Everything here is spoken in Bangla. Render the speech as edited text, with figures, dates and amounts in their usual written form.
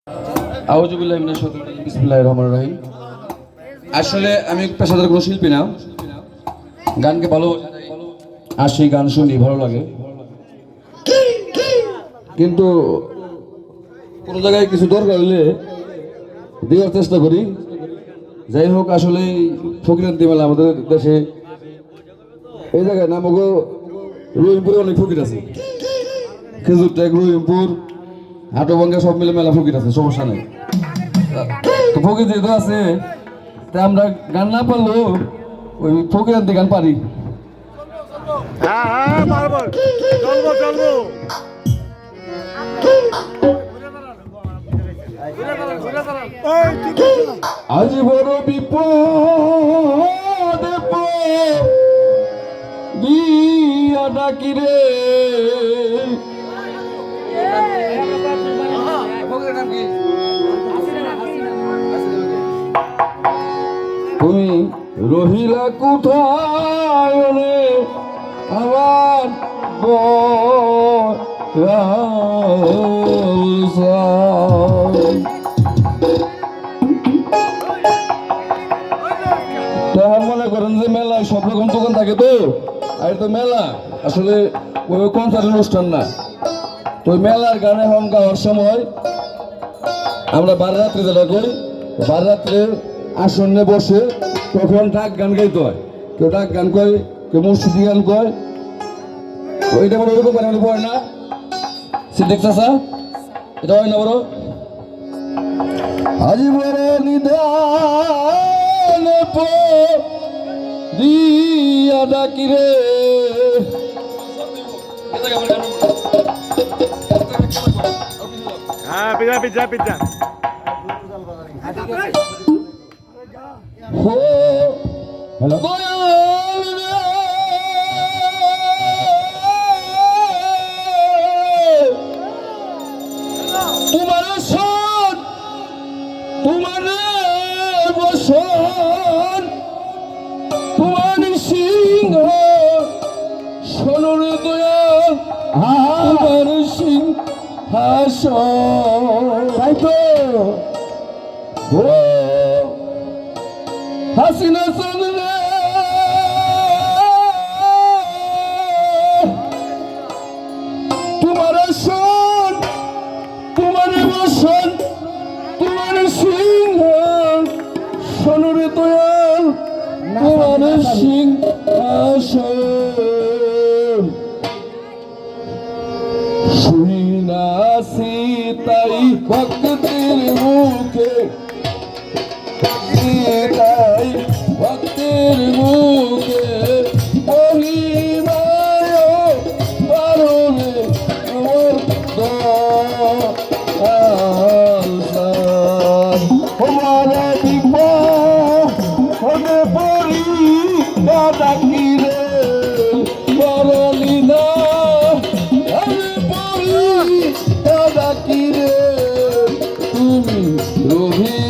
আউযুবিল্লাহি মিনাশ শাইতানির রাজিম বিসমিল্লাহির রহমানির রহিম। আসলে আমি পেশাদার কোনো শিল্পী না, গানকে ভালো আসি, গান শুনি, ভালো লাগে, কিন্তু কোনো জায়গায় কিছু দরকার হলে দেওয়ার চেষ্টা করি। যাই হোক, আসলে ফকিরান্তি মেলা আমাদের দেশে এই জায়গায় নামগো রহিমপুরে অনেক ফকির আছে, খেজুর টেক, রহিমপুর, হাটভাঙ্গা সব মিলে মেলা ফকির আছে, সমস্যা নেই। তো ফকির যেহেতু আছে, তাই আমরা গান না পারলেও ওই ফকিরান্তি গান পারি। আজ বড় বিপদে দিয়া ডাকি রে, তুমি রহিলা কোথায় রে আমার মনে করেন যে মেলায় সব রকম দোকান থাকে, তো আর তো মেলা আসলে ওই কনসার্ট অনুষ্ঠান না। তো মেলার গান এখন গাওয়ার সময় আমরা বার রাত্রে যেটা করি, বার রাত্রে আসনে বসে তখন ডাক গান গাইতে হয়। কেউ ডাক গান কয়, কেউ মুর্শিদি গান কয়, ওইটা বড় ওরকম মানে পড়ে না। সিদ্দিক চাচা, এটা হয় না বড়? আজি বড় নিধান দিয়া ডাকি রে, পিজ্জা পিজ্জা পিজ্জা হ্যালো, তোমার সন, তোমার বসন, তোমার সিংহ সোনরে দয়াল, আমার সিংহাসন। তাই তো ও হাসিনা চন্দ্রে তোমার সন, তোমার বসন, তোমার সিংহ সোনরে দয়াল, তোমার সিংহাসন। শুই নাসি তাই ভক্তের মুখে, তাই ভক্তের মুখে মহিমায় বারণে আমার তোমারে বিপদে পড়ি ডাকি রে, বরলি না পড়ি ডাকি রে, তুমি রবি